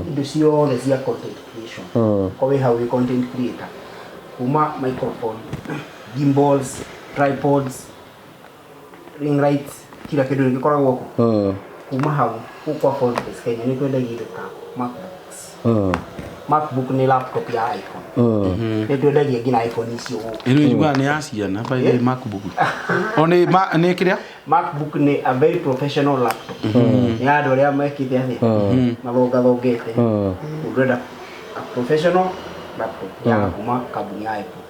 indo ciothe cia content creation ko wĩ hau wĩ content creator kuma microphone gimbals tripods ring lights kila kĩndũ gĩkoragwo gũkũ kuma hau gũkwa Phone Place Kenya nĩ twendagia indo ta MacBook nĩ laptop ya iPhone nĩ twendagia nginya iPhone icio gũkũ ĩno ĩiguaga nĩ ya ciana baile MacBook o nĩ kĩrĩa MacBook nĩ a very professional laptop nĩ andũ arĩa mekĩte atĩa mathongathongete ũrenda a professional laptop ya kuma kambuni ya Apple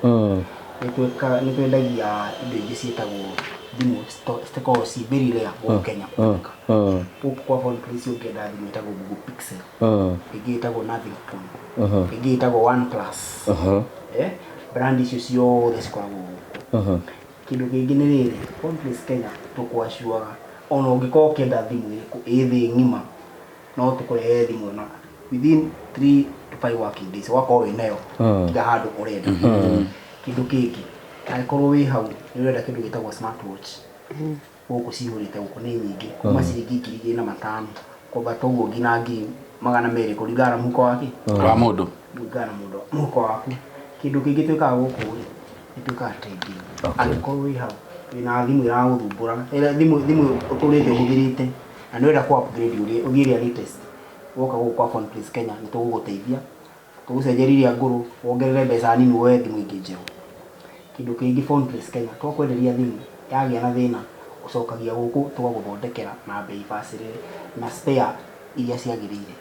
nĩ twendagia indo ingĩ ciĩtagwo thimũ citakoragwo ciĩ very rare gũkũ Kenya gũkũ kwa Phone Place ũngĩenda thimũ ĩtagwo Google Pixel ĩngĩ ĩtagwo Nothing Phone ĩngĩ ĩtagwo OnePlus brand icio ciothe cikoragwo gũkũ kĩndũ kĩngĩ nĩ rĩrĩ Phone Place Kenya tũkwacuaga ona ũngĩkorwo ũkĩenda thimũ ĩrĩkũ ĩ thĩ ng'ima no tũkũrehe thimũ na within 3 to 5 working days wakorwo wĩ nayo tiga handũ ũrenda kĩndũ kĩngĩ angĩkorwo wĩ hau nĩ ũrenda kĩndũ gĩtagwo smartwatch gũkũ cihũrĩte gũkũ nĩ nyingĩ kuma ciringi 2,500 kwamba toguo nginya ngiri magana merĩ kũringana na mũhuko wake wa mũndũ kũringana na mũhuko waku kĩndũ kĩngĩ twĩkaga gũkũ rĩ nĩtwĩkaga trading angĩkorwo wĩ hau wĩna thimũ ĩragũthumbũra thimũ ũtũrĩte ũhũthĩrĩte na nĩwenda ku upgrade ũthiĩ ĩrĩa latest woka gũkũ kwa Phone Place Kenya nĩtũgũgũteithia tũgũcenjeriria ngũrũ wongerere mbeca nini woe thimũ ingĩ njerũ kĩndũ kĩngĩ Phone Place Kenya twakwenderia thimũ yagĩa na thĩna ũcokagia gũkũ tũgagũthondekera na bei bacĩrĩre na spare iria ciagĩrĩire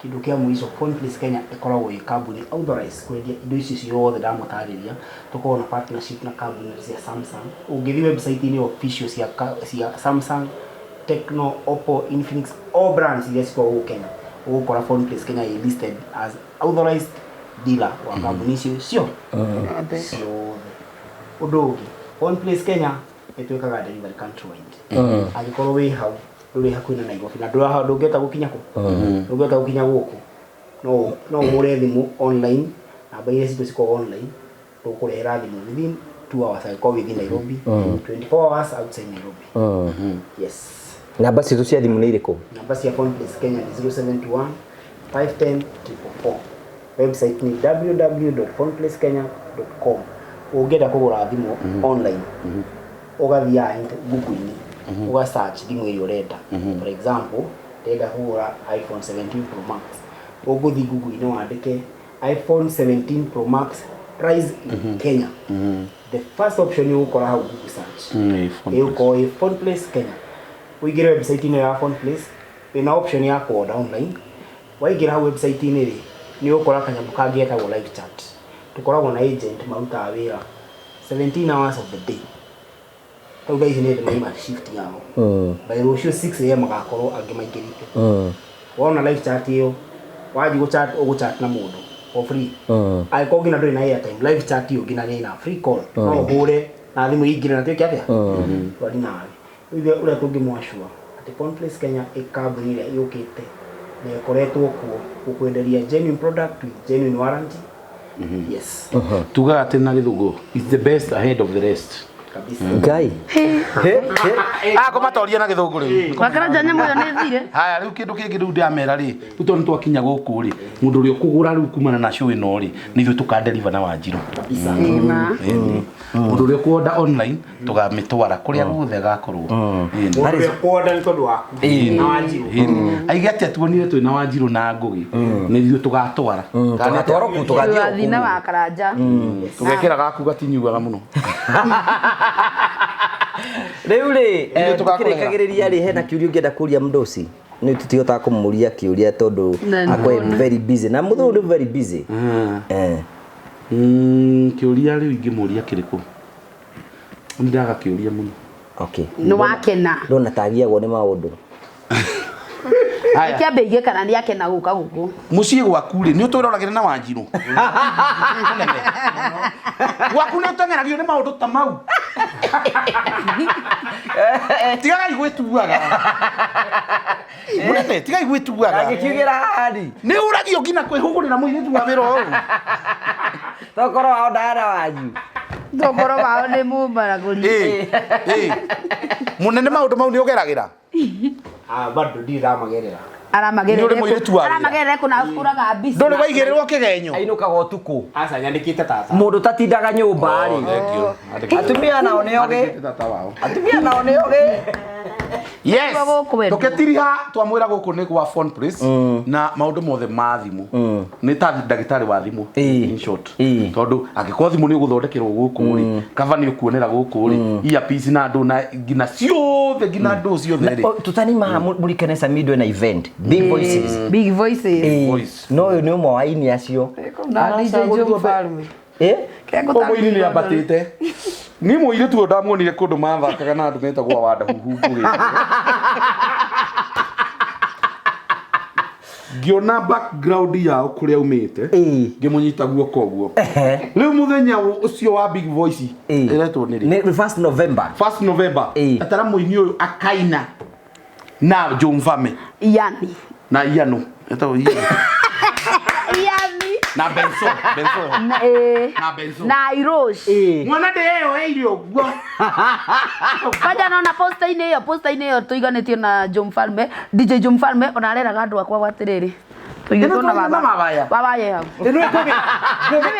kĩndũ kĩa mũico Phone Place Kenya ĩkoragwo ĩ kambuni authorized kwendia indo ici ciothe ndamũtarĩria tũkoragwo na partnership na kambuni cia Samsung ũngĩthiĩ website-inĩ official cia Samsung Tecno Oppo Infinix all brands iria cikoragwo Kenya ũgũkora Phone Place Kenya is listed as authorized dealer wa kambuni icio ciothe ũndũ ũngĩ Phone Place Kenya ĩtuĩkaga delivery countrywide angĩkorwo wĩ hau ndũrĩ hakuhĩ na Nairobi na ndũngĩhota gũkinya kũ ndũngĩhota gũkinya gũkũ no ũhũre thimũ online namba iria citũ cikoragwo online tũkũrehera thimũ within 2 hours angĩkorwo within Nairobi 24 hours outside Nairobi yes namba citu cia thimũ nĩ irĩkũ namba cia Phone Place Kenya ni 071 510 444 website ni www.phoneplacekenya.com ũngĩenda kũgũra thimũ online ũgathiĩ Google-inĩ uga search thimũ ĩrĩa ũrenda for example ndĩrenda kũgũra iPhone 17 Pro Max ũgũthiĩ Google-inĩ wandĩke iPhone 17 Pro Max price in Kenya the first option ũgũkora hau Google search ĩgũkorwo Phone Place Kenya ũingĩre website-inĩ ya Phone Place ĩna option ya order online waingĩra hau website-inĩ rĩ nĩ ũgũkora kanyamũ kangĩetagwo live chat tũkoragwo na agent marutaga wĩra 17 hours of the day Tauga ici nĩ ndĩmaima shift yao by rũciũ 6 am magakorwo angĩ maingĩrĩte wona live chat ĩyo wathi gũchat na mũndũ for free angĩkorwo nginya ndũrĩ na airtime live chat ĩyo nginya nĩ na free call no ũhũre na thimũ ingĩre na twĩke atĩa twari nawe ũrĩa tũngĩmwacua atĩ Phone Place Kenya ĩ kambuni ĩrĩa yũkĩte na ĩkoretwo kuo gũkwenderia genuine product with genuine warranty yes tugaga atĩ na gĩthũngũ is the best ahead of the rest Ngai komatoria na gĩthũngũ rĩu Wakaraja nyamũ ĩyo nĩ thire haya rĩu kĩndũ kĩngĩ rĩu ndamera rĩ rĩu tondũ twakinya gũkũ rĩ mũndũ ũrĩa ũkũgũra rĩu kumana na show ĩno rĩ nĩ ithuĩ tũkandeliver na Wanjiru mũndũ ũrĩa ũkũorder online tũgamĩtwara kũrĩa guothe agakorwo ũrĩa ũkũorder nĩ tondũ waku na Wanjiru aige atĩ tuonire twĩna Wanjiru na Ngũgĩ nĩ ithuĩ tũgatwara tũgatwara kũ tũgathiĩ na Wakaraja tũgekĩra gaku gatinyuaga mũno rĩu rĩ tũkĩrĩkagĩrĩria rĩ hena kĩũria ũngĩenda kũria Mdosi nĩ tũtihotaga kũmũria kĩũria tondũ akwe very busy na mũthuri ndũ very busy kĩũria rĩu ingĩmũria kĩrĩkũ ndaga kĩũria mũno okay nĩ wakena ndona tagiagwo nĩ maũndũ Kĩambe igĩ kana nĩ akena gũka gũkũ mũciĩ gwaku rĩ nĩ ũtũroragĩra na Wanjiru gwaku nĩ ũteng'eragio nĩ maũndũ ta mau tigagai gwĩtuaga mũnene tigagai gwĩtuaga agĩkiugĩra hali nĩ ũragio nginya kwĩhũgũrĩra mũirĩtu wa wĩra ũyũ tokoro wao ndara wanyu thogoro wao nĩ mũmaragũri mũnene maũndũ mau nĩ ũgeragĩra bado ndĩramagerera aramagerera kuna kuraga bisi ndũrĩ waigĩrĩrwo kĩgenyo ainũkaga ũtukũ aca nyandĩkĩte tata mũndũ tatindaga nyũmba rĩ atumia nao nĩ ogĩ atumia nao nĩ ogĩ yes tũkĩtiriha twamwĩra gũkũ nĩ gwa Phone Place na maũndũ mothe ma thimũ nĩ ta ndagĩtarĩ wa thimũ in short tondũ angĩkorwo thimũ nĩ ũgũthondekerwo gũkũ rĩ kava nĩ ũkuonera gũkũ rĩ earpiece na ndũ na ngina ciothe ngina ndũ ciothe rĩ tutanima mũrikanesa midwe na event big voices no ũyũ nĩ ũmwe wa ini acio na DJ Joe Farme mũini nĩ ambatĩte nĩ mũirĩtu ũyũ ndamuonire kũndũ mathakaga na andũ metagwo wanda huhu ngĩona background yao kũrĩa umĩte ngĩmũnyita guoko ũguo rĩu mũthenya ũcio wa big voice ĩretwo nĩ 1 November atara mũini ũyũ akaina na John Fame yani na Iano etagwo Iano Na benzo. Na benzo. Na Irosh. Mwana de irio gwo. Kaja naona posta-inĩ ĩyo tuiganĩtio na Jomfalme, DJ Jomfalme ona areraga andũ akwa gwatirĩrĩ. Tuigĩtwo na Waya hau. Nĩwe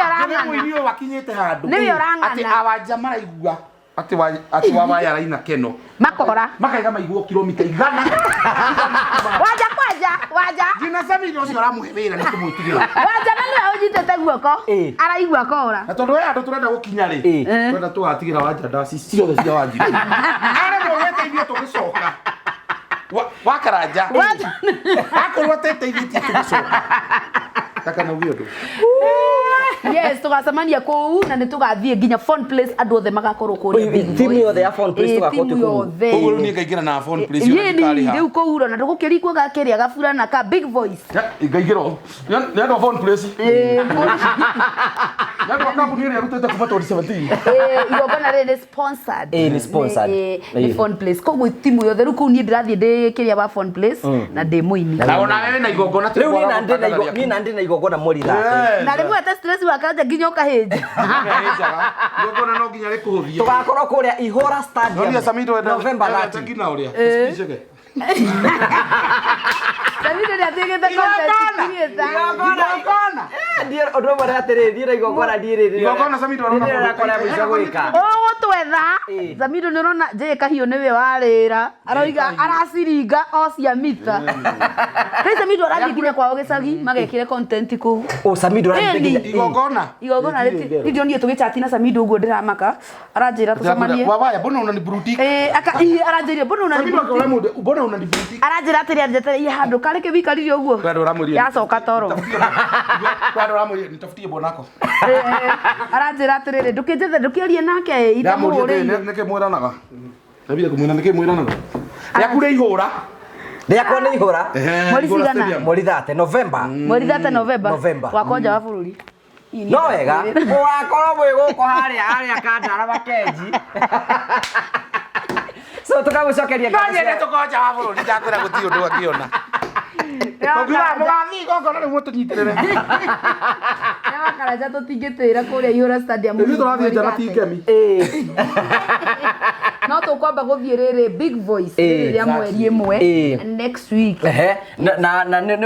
arang'ana. Nĩwe wakinyĩte handũ. Nĩwe arang'ana. Ati awanja maraigua. Ati Waya raina keno. Makora. Makaiga maiguo kilomita 100. Waja. Gina Samido ũcio aramuhebera nĩ kũmũtigĩra. Waja na nĩwe ũnyitĩte guoko. Araigua kora. Na tondũ andũ tũrenda gũkinya rĩ. Twenda tũgatigĩra Wanja ndaci ciothe cia Wanjiru. Arĩ mũrete ithuĩ tũgĩcoka. Wakaranja. Akorwo teteithĩtie tũgĩcoka. Takana ũgĩo ndũ. Yes, tugacemania kũu na nĩ tũgathiĩ nginya Phone Place andũ othe magakorwo kũrĩa. Timu yothe ya Phone Place tugakorwo kũu. Ũguo niĩ ngaingĩra na Phone Place yothe tũkarĩ ha. Rĩu kũu na ndũgũkĩrigwo gakĩrĩa gabura na ka Big Voice. Ngaingĩra. Nĩ andũ a Phone Place. Nĩ andũ a kambuni ĩrĩa ĩrutĩte kuma 2017. Igongona rĩrĩ nĩ sponsored. Nĩ sponsored. Nĩ Phone Place. Koguo timu yothe rĩu kũu niĩ ndĩrathiĩ ndĩkĩrĩa wa Phone Place na ndĩ mũini. Na ona wewe na igongona rĩu niĩ na ndĩ na igongona mweri thate. Na rĩmwe ta stress wakanja nginya ũkahĩnja. Igongona no nginya rĩkũhũthie. Tugakorwo kũrĩa Ihora Stadium. November 30. Ngina ũrĩa. Samido nĩ atigĩte contest. Igongona. Ndiye ũndũ ũmwe atĩrĩ ndiye igongona ndiye. Igongona Samido arona kũrĩa mũico gwĩka. Ũgũtwetha. Samido nĩ ũrona Jay Kahiũ nĩwe warĩra. Aroiga araciringa o cia mita. Kai Samido arathiĩ nginya kwao gĩcagi magekĩre content kũu. O Samido arathiĩ igongona. Igongona rĩtio niĩ tũgĩchat na Samido ũguo ndĩramaka. Aranjĩra tũcemanie. Waya mbona una ni bruti? Aranjĩria mbona una ni bruti? Mbona una ni bruti? Aranjĩra atĩrĩ anjetereire handũ kareke wikarire ũguo. Kwenda ũramũria. Yacoka toro. Kwenda ũramũria nitafutie bonako. Aranjĩra atĩrĩ ndũkĩnjethe nake itamũhũrĩire. Nĩkĩ mwĩranaga? Nabia kumwĩra nĩkĩ mwĩranaga? Rĩaku ihũra. Rĩakwa nĩ ihũra. Mweri cigana? Mweri 30 November. Mweri 30 November. Wakonja wa bũrũri. No wega. Wakorwo mwĩ gũkũ harĩa Kandara Makenji. So tukamũcokeria ngaci. Nĩ tũkonja wa bũrũri ndakwĩra gũtirĩ ũndũ angĩona. Tũngiuga mũgathi igongona rĩu mũtũnyitĩrĩre. Nĩ wakaranja tũtingĩtĩra kũrĩa Ihora Stadium. Nĩ tũrathiĩ nja na tikemi. No tũkwamba gũthiĩ rĩrĩ Big Voice rĩrĩa mweri ĩmwe next week. Na nĩ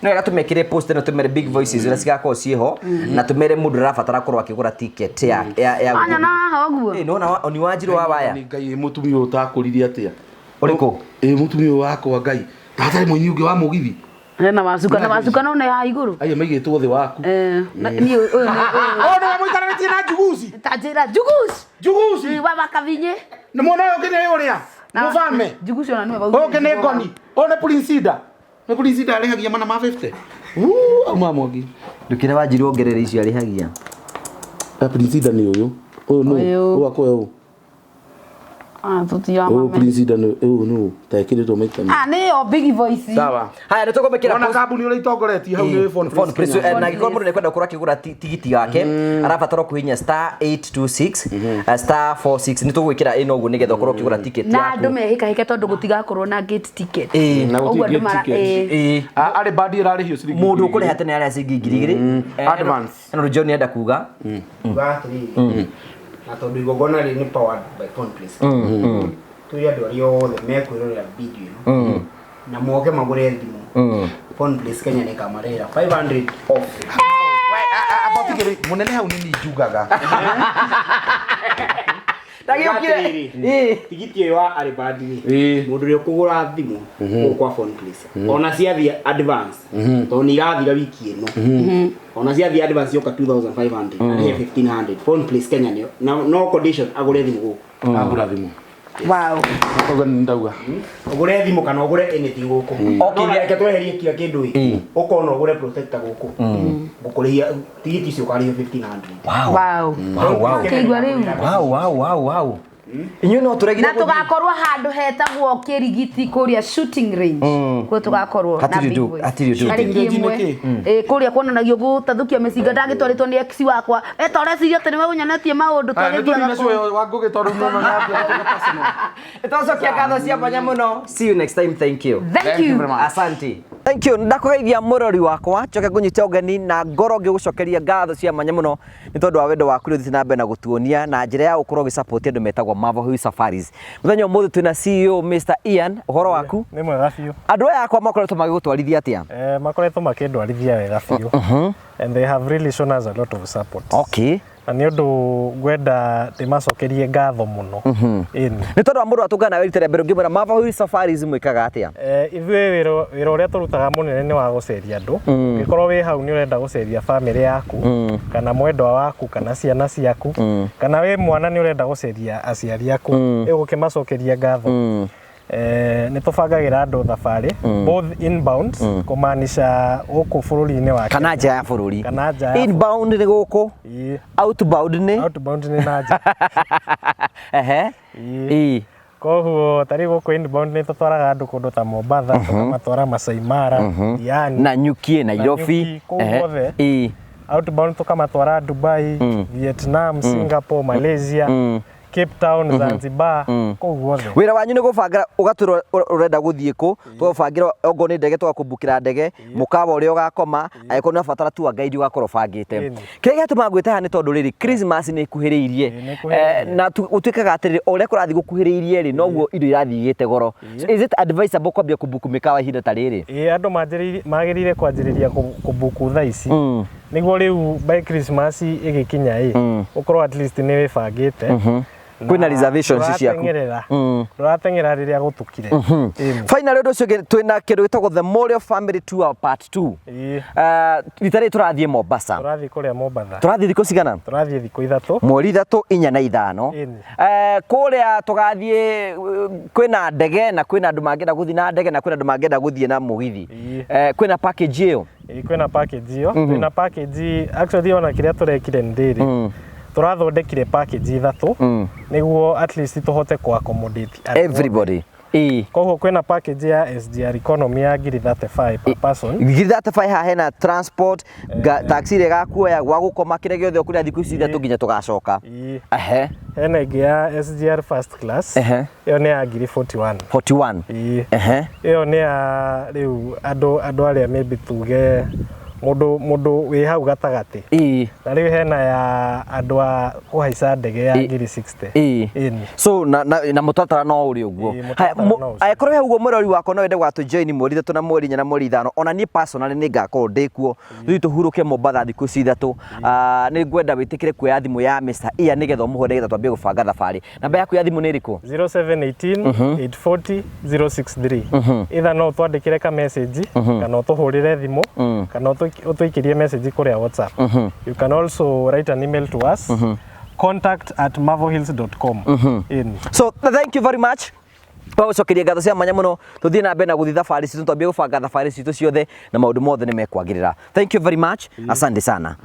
wega tũmekĩre post ĩno tũmere Big Voices iria cigakorwo ciĩho na tũmere mũndũ ũrabatara korwo akĩgũra ticket ya anya na haha ũguo. Nona oni Wanjiru wa Waya. Ngai mũtumia ũyũ ũtakũririe atĩa. Ũrĩkũ? Mũtumia ũyũ wakwa Ngai. Hatarĩ mũini ũngĩ wa mũgithi. Na macuka no nĩ ha igũrũ. Aya maigĩtwo thĩ waku. Niĩ ũyũ nĩ. Ona mũikarĩtie na Njuguci. Tajira Njuguci. Njuguci. Wa Makavinye. Nĩ mwana ũyũ ũngĩ nĩ ũrĩa. Mũbame. Njuguci ona nĩwe bauga. Ũngĩ nĩ Ngoni. Ona Princida. Nĩ Princida arĩhagia mana ma 50. Uma mwangi. Ndũkĩre Wanjiru ongerere icio arĩhagia. Princida nĩ ũyũ. Ũyũ nũ. Ũyũ akwa ũyũ. Tutia mama. Princida no taĩkĩrĩtwo maita. Nĩ yo Big Voice. Sawa. Haya nĩtũkũmĩkĩra ona kambuni ũrĩa itongoretie hau nĩ Phone Place. Na gĩkorwo mũndũ nĩkwenda gũkorwo akĩgũra tigiti wake arabatara kũhihinya *826 *46 nĩtũgwĩkĩra ĩno ũguo nĩgetha ũkorwo ũkĩgũra ticket yaku. Na andũ mehĩkahĩke tondũ gũtigakorwo na gate ticket. Na gũtirĩ gate ticket. Arĩ bandi ĩrarĩhio ciringi. Mũndũ ũkũrĩha tene arĩa ciringi 2,000 advance. Ĩno John enda kuga. Na tondũ igongona rĩ nĩ powered by Phone Place. Tũrĩ andũ arĩa othe mekwĩrorera video na moke magũre thimũ. Phone Place Kenya nĩ kamarera 500 off. Abatigĩrĩ mũnene hau nĩ njugaga. Tigiti ĩyo wa Alibadi mũndũ ũrĩa ũkũgũra thimũ kwa Phone Place. Ona ciathiĩ advance tondũ nĩ irathira wiki ĩno. Ona ciathiĩ advance yoka 2,500 na 1,500. Phone Place Kenya nĩyo no condition agũre thimũ gũkũ. Agũra thimũ. Wow. Ũguo ndauga. Ũgũre thimũ kana ũgũre anything gũkũ. No reke tweherie kila kĩndũ gĩkĩ. Ũkona ũgũre protector gũkũ. Ngũkũrĩhia tigiti icio ũkarĩhio 1,500. Wow. Kĩigua rĩu. Wow. Inyo no turegire na tugakorwo handu hetagwo kirigiti kuria shooting range kuo tugakorwo na Big Voice kuria kuonanagio gutathukia mecinga ndagitwaritwo ni ex wakwa etoreciria ati niwe unyonetie maundu twageria wangũgĩtwarwo muno na personal etocokia ngatho cia mwanya muno. See you next time. Thank you. Thank you. Asante. Thank you. Ndakugeithia murori wakwa coke kunyita ugeni na ngoro ngigucokeria ngatho cia manya muno ni tondu wa wendo waku ri na mbe na gutuonia na njira ya ukorwo gisupport andu metagwo Marvel Safaris. Muthenya muthu twina CEO Mr Ian, uhoro waku? Ni mwega biu. Andu aya akwa makoretwo magigutwarithia atia? Makoretwo makindwarithia wega biu. And they have really shown us a lot of support. Okay. Na nĩ ũndũ ngwenda ndĩmacokerie ngatho mũno. Nĩ tondũ wa mũndũ atũngana wĩrutĩre mbere ngĩmwĩra Marvel Safaris mwĩkaga atĩa? Ithuĩ wĩra ũrĩa tũrutaga mũnene nĩ wa gũceria andũ. Ũngĩkorwo wĩ hau nĩ ũrenda gũceria famĩlĩ yaku, kana mwendwa waku, kana ciana ciaku, kana wĩ mwana nĩ ũrenda gũceria aciari aku, ũgũkĩmacokeria ngatho. Nĩ tũbangagĩra andũ thabarĩ both inbound kumaanisha gũkũ bũrũri-inĩ wa kana nja ya bũrũri. Kana nja ya inbound nĩ gũkũ, outbound nĩ na nja. Koguo tarĩ gũkũ inbound nĩ tũtwaraga andũ kũndũ ta Mombasa, tũkamatwara Masai Mara, Diani, Nanyuki, Nairobi, outbound tukamatwara Dubai, Vietnam, Singapore, Malaysia, Cape Town, Zanzibar, koguo the. Wira wanyu ni gubanga ugatura urenda guthie ku, tubangira ongo ni ndege twakubukira ndege, mukawa uria ugakoma, ayiko na fatara tu guide ugakoro bangite. Kire gituma gwita hani tondu riri Christmas ni kuhiriirie. Na utwikaga atiriri uria kurathi gukuhiriirie ri noguo indo irathi igite goro. Is it advisable kwambia kubuku mikawa ihinda ta riri? Andu magirire kwanjiriria kubuku thaa ici. Niguo riu by Christmas igikinya ukorwo at least ni wibangite. Kwina reservations ciaku. Turatengera riria gutukire. Finally undu ucio twina kindu gitagwo the Memorial Family Tour Part 2. Ritari turathie Mombasa. Turathie kuria Mombasa. Turathie thikũ cigana? Turathie thikũ 3. Mweri 3, 4 na 5. Kuria tugathie kwina ndege na kwina andu mangenda guthie na ndege na kwina andu mangenda guthie na mugithi. Kwina package iyo. Kwina package iyo. Kwina package actually ona kiria turekire ndiri. Turathondekire package 3 niguo at least tuhote ku accommodate everybody. Koguo kwina package ya SGR economy ya ngiri 35 per person. Ngiri 35 ha hena transport, taxi ile gakuoya gwa gukoma kire giothe okuria thiku ici 3 nginya tugacoka. Hena ingi ya SGR first class. Iyo ni ya ngiri 41. 41. Iyo ni ya riu andu aria maybe tuge mundu wi hau gatagati. Na riu hena ya andu a kuhaica ndege ya ngiri 60. So na mutatara no uri uguo. Akorwo uguo murori wako no wende gwatu join mweri 3 na mweri 4 na mweri 5. Ona ni personally ni ngakorwo ndikuo. Riu tuhuruke Mombasa thiku ci 3. Ni ngwenda witikire kuoya thimu ya Mr Ian nigetha umuhore nigetha twambie gubanga thabari. Namba yaku ya thimu ni iriku? 0718 840 063. Either no twandikire ka message kana utuhurire thimu kana utuikirie message kuria WhatsApp. You can also write an email to us. contact@marvelhills.com. So thank you very much. Twacokeria ngatho cia manya muno tuthie na mbere na guthi thabari citu twambie gubanga thabari citu ciothe na maundu mothe ni mekwagirira. Thank you very much. Asante sana.